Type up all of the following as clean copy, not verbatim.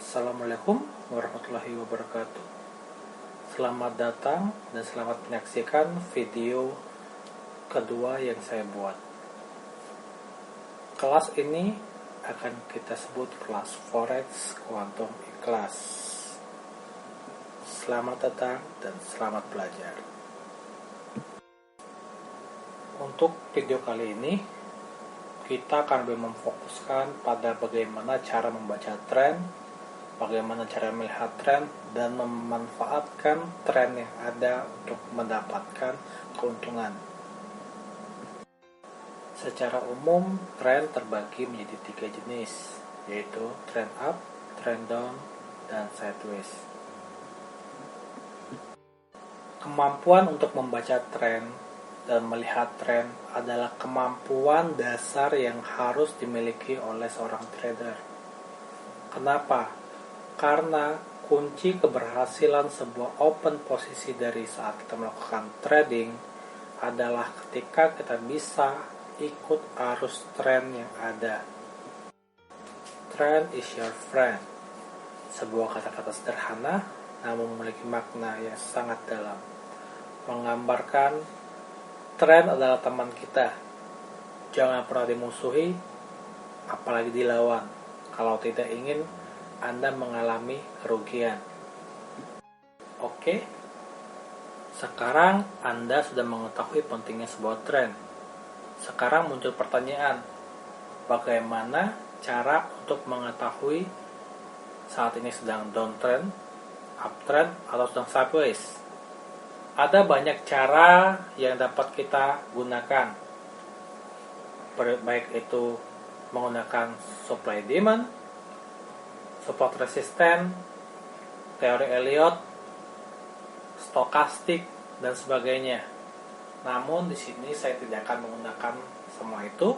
Assalamualaikum warahmatullahi wabarakatuh. Selamat datang dan selamat menyaksikan video kedua yang saya buat. Kelas ini akan kita sebut kelas Forex Quantum Ikhlas. Selamat datang dan selamat belajar. Untuk video kali ini, kita akan lebih memfokuskan pada bagaimana cara membaca tren, bagaimana cara melihat tren, dan memanfaatkan tren yang ada untuk mendapatkan keuntungan. Secara umum, tren terbagi menjadi 3 jenis, yaitu trend up, trend down, dan sideways. Kemampuan untuk membaca tren dan melihat tren adalah kemampuan dasar yang harus dimiliki oleh seorang trader. Kenapa? Karena kunci keberhasilan sebuah open posisi dari saat kita melakukan trading adalah ketika kita bisa ikut arus tren yang ada. Trend is your friend. Sebuah kata-kata sederhana namun memiliki makna yang sangat dalam. Menggambarkan tren adalah teman kita. Jangan pernah dimusuhi, apalagi dilawan, kalau tidak ingin Anda mengalami kerugian. Oke, sekarang Anda sudah mengetahui pentingnya sebuah tren. Sekarang muncul pertanyaan, bagaimana cara untuk mengetahui saat ini sedang downtrend, uptrend, atau sedang sideways? Ada banyak cara yang dapat kita gunakan, baik itu menggunakan supply demand, support resisten, teori Elliott, stokastik, dan sebagainya. Namun di sini saya tidak akan menggunakan semua itu.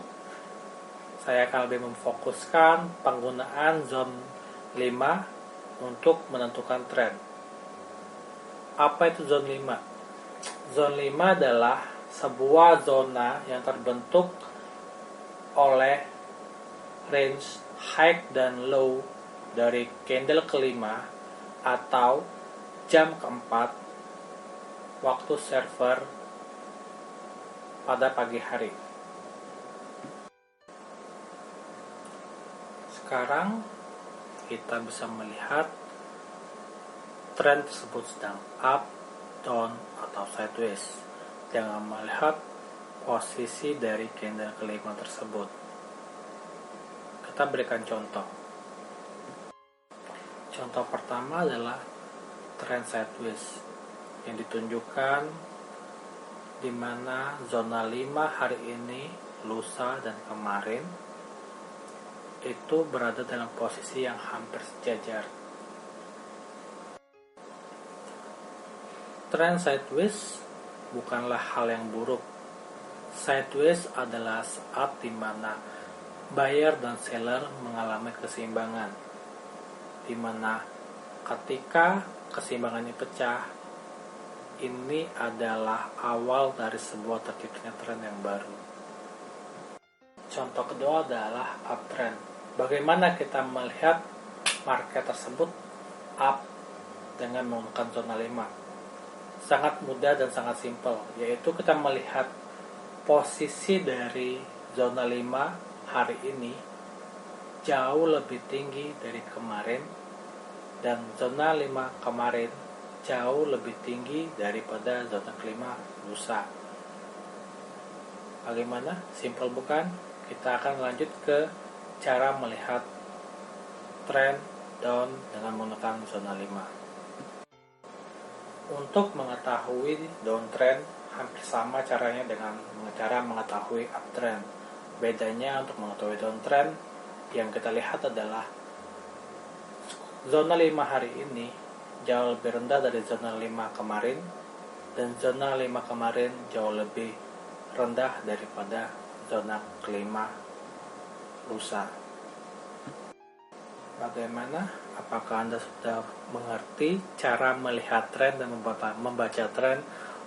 Saya akan lebih memfokuskan penggunaan zone 5 untuk menentukan tren. Apa itu zone 5? Zone 5 adalah sebuah zona yang terbentuk oleh range high dan low dari candle kelima atau jam keempat waktu server pada pagi hari. Sekarang kita bisa melihat tren tersebut sedang up, down, atau sideways dengan melihat posisi dari candle kelima tersebut. Kita berikan contoh. Contoh pertama adalah trend sideways yang ditunjukkan di mana zona 5 hari ini, lusa, dan kemarin itu berada dalam posisi yang hampir sejajar. Trend sideways bukanlah hal yang buruk. Sideways adalah saat di mana buyer dan seller mengalami keseimbangan, di mana ketika keseimbangannya pecah, ini adalah awal dari sebuah terciptanya tren yang baru. Contoh kedua adalah uptrend. Bagaimana kita melihat market tersebut up dengan menggunakan zona 5? Sangat mudah dan sangat simpel, yaitu kita melihat posisi dari zona 5 hari ini jauh lebih tinggi dari kemarin, dan zona 5 kemarin jauh lebih tinggi daripada zona kelima lusa. Bagaimana? Simple bukan? Kita akan lanjut ke cara melihat tren down dengan menggunakan zona 5. Untuk mengetahui downtrend hampir sama caranya dengan cara mengetahui uptrend. Bedanya untuk mengetahui downtrend yang kita lihat adalah zona 5 hari ini jauh lebih rendah dari zona 5 kemarin, dan zona 5 kemarin jauh lebih rendah daripada zona kelima lusa. Bagaimana? Apakah Anda sudah mengerti cara melihat tren dan membaca tren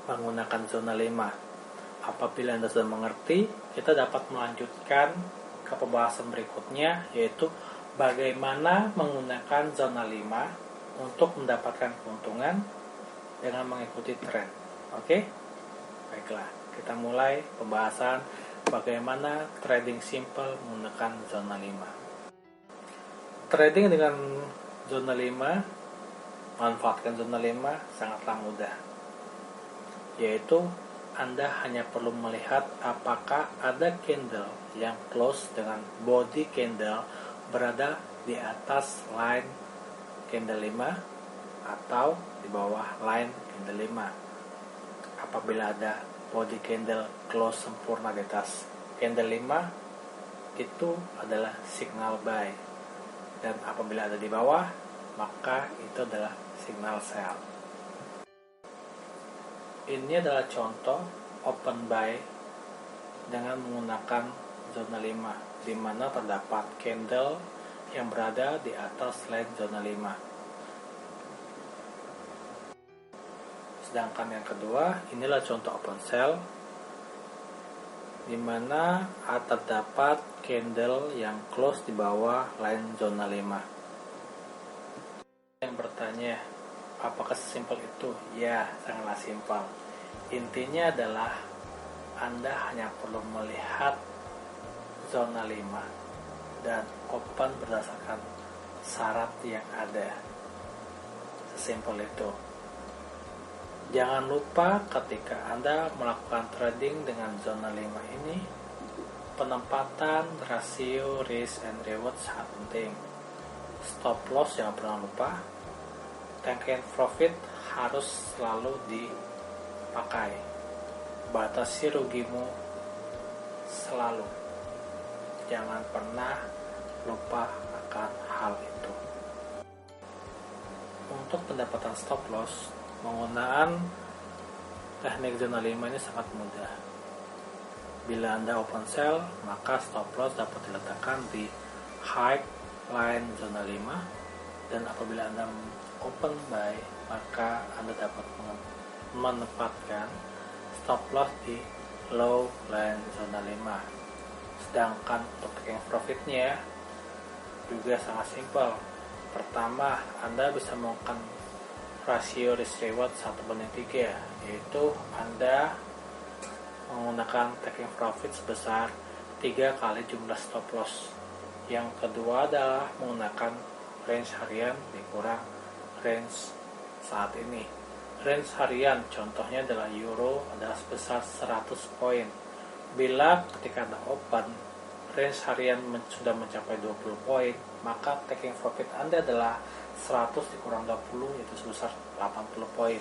menggunakan zona 5? Apabila Anda sudah mengerti, kita dapat melanjutkan ke pembahasan berikutnya, yaitu bagaimana menggunakan zona 5 untuk mendapatkan keuntungan dengan mengikuti tren. Oke? Baiklah, kita mulai pembahasan bagaimana trading simple menggunakan zona 5. Trading dengan zona 5, manfaatkan zona 5 sangatlah mudah. Yaitu Anda hanya perlu melihat apakah ada candle yang close dengan body candle berada di atas line candle 5 atau di bawah line candle 5. Apabila ada body candle close sempurna di atas candle 5, itu adalah signal buy. Dan apabila ada di bawah, maka itu adalah signal sell. Ini adalah contoh open buy dengan menggunakan zona 5, di mana terdapat candle yang berada di atas line zona 5. Sedangkan yang kedua, inilah contoh open sell, di mana terdapat candle yang close di bawah line zona 5. Yang bertanya, apakah sesimpel itu? Ya, sangatlah simpel. Intinya adalah Anda hanya perlu melihat zona 5 dan open berdasarkan syarat yang ada. Sesimpel itu. Jangan lupa ketika Anda melakukan trading dengan zona 5 ini, penempatan rasio risk and reward sangat penting. Stop loss jangan pernah lupa. Take profit harus selalu dipakai. Batasi rugimu selalu. Jangan pernah lupa akan hal itu. Untuk pendapatan stop loss, penggunaan teknik zona 5 ini sangat mudah. Bila Anda open sell, maka stop loss dapat diletakkan di high line zona 5, dan apabila Anda open buy, maka Anda dapat menempatkan stop loss di low line zona 5. Sedangkan untuk taking profitnya juga sangat simpel. Pertama, Anda bisa melakukan rasio risk reward 1:3, yaitu Anda menggunakan taking profit sebesar 3 kali jumlah stop loss. Yang kedua adalah menggunakan range harian dikurang range saat ini. Range harian contohnya adalah euro adalah sebesar 100 poin. Bila ketika Anda open range harian sudah mencapai 20 poin, maka taking profit Anda adalah 100 dikurang 20, yaitu sebesar 80 poin.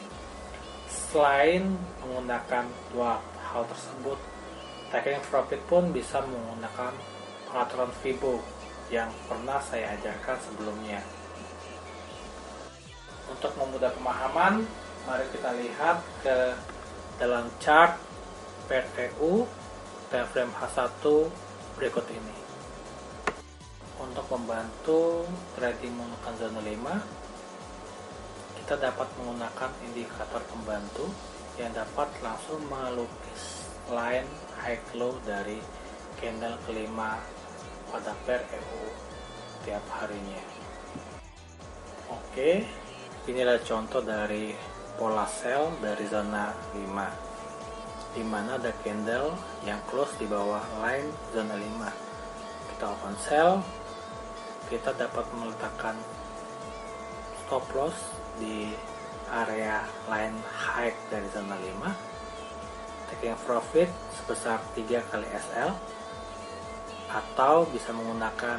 Selain menggunakan dua hal tersebut, taking profit pun bisa menggunakan pengaturan Fibo yang pernah saya ajarkan sebelumnya. Untuk memudahkan pemahaman, mari kita lihat ke dalam chart PREU time frame H1 berikut ini. Untuk membantu trading menggunakan zona 5, kita dapat menggunakan indikator pembantu yang dapat langsung melukis line high low dari candle kelima pada PREU tiap harinya. Oke, inilah contoh dari pola sell dari zona 5, di mana ada candle yang close di bawah line zona 5. Kita open sell, kita dapat meletakkan stop loss di area line high dari zona 5, taking profit sebesar 3 kali SL, atau bisa menggunakan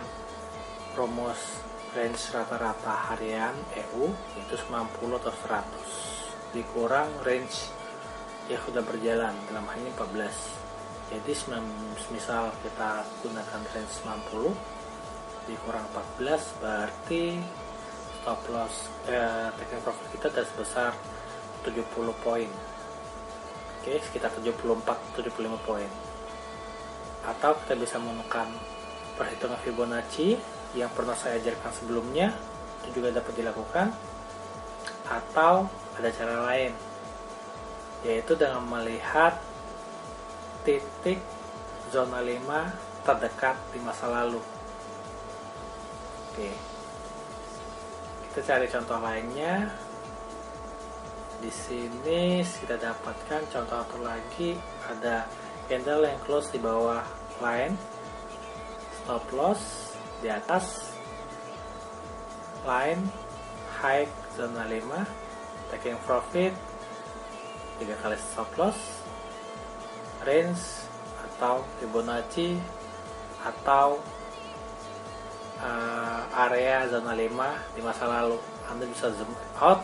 rumus range rata-rata harian EU, yaitu 90 atau 100 dikurang range yang sudah berjalan, dalam hal ini 14. Jadi misal kita gunakan range 90 dikurang 14, berarti stop loss taking profit kita adalah sebesar 70 poin. Oke, sekitar 74-75 poin. Atau kita bisa menggunakan perhitungan Fibonacci yang pernah saya ajarkan sebelumnya, itu juga dapat dilakukan. Atau ada cara lain, yaitu dengan melihat titik zona 5 terdekat di masa lalu. Oke, kita cari contoh lainnya. Di sini kita dapatkan contoh satu lagi, ada candle yang close di bawah line, stop loss di atas line, high zona 5, taking profit 3 kali stop loss, range atau Fibonacci atau area zona 5 di masa lalu. Anda bisa zoom out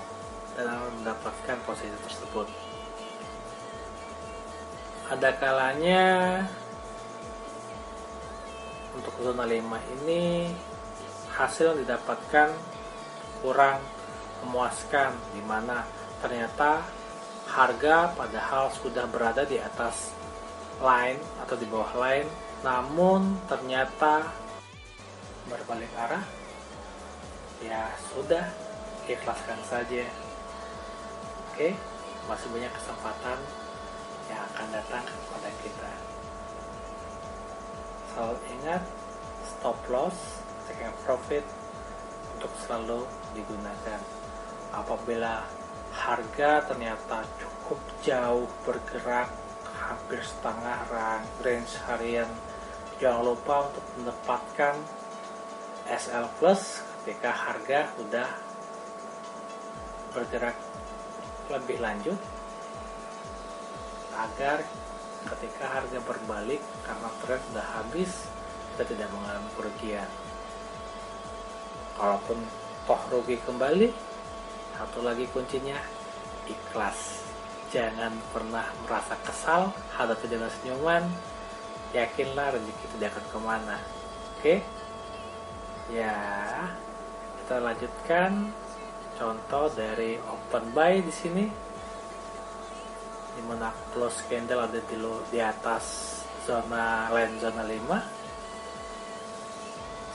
dan mendapatkan posisi tersebut. Ada kalanya untuk zona 5 ini hasil yang didapatkan kurang memuaskan, di mana ternyata harga padahal sudah berada di atas line atau di bawah line, namun ternyata berbalik arah. Ya sudah, ikhlaskan saja. Oke, masih banyak kesempatan yang akan datang kepada kita. Selalu ingat, stop loss, taking profit untuk selalu digunakan. Apabila harga ternyata cukup jauh bergerak, hampir setengah range harian, jangan lupa untuk mendapatkan SL plus ketika harga sudah bergerak lebih lanjut, agar ketika harga berbalik karena tren sudah habis, kita tidak mengalami kerugian. Kalaupun toh rugi kembali, satu lagi kuncinya, ikhlas. Jangan pernah merasa kesal, hadapi dengan senyuman, yakinlah rezeki tidak akan kemana. Oke? Ya, kita lanjutkan contoh dari open buy di sini, dimana close candle ada di atas zona line zona 5,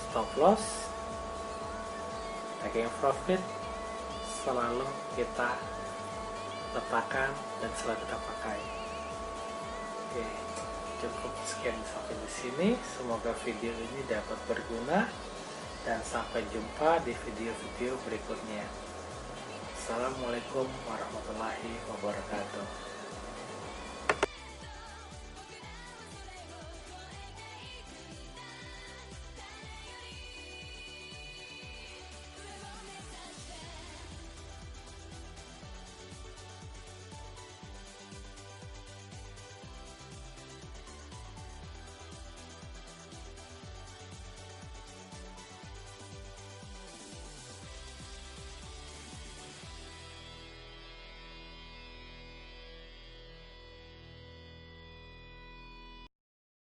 stop loss, taking profit selalu kita letakkan dan selalu kita pakai. Oke, cukup sekian sampai di sini. Semoga video ini dapat berguna dan sampai jumpa di video-video berikutnya. Assalamualaikum warahmatullahi wabarakatuh.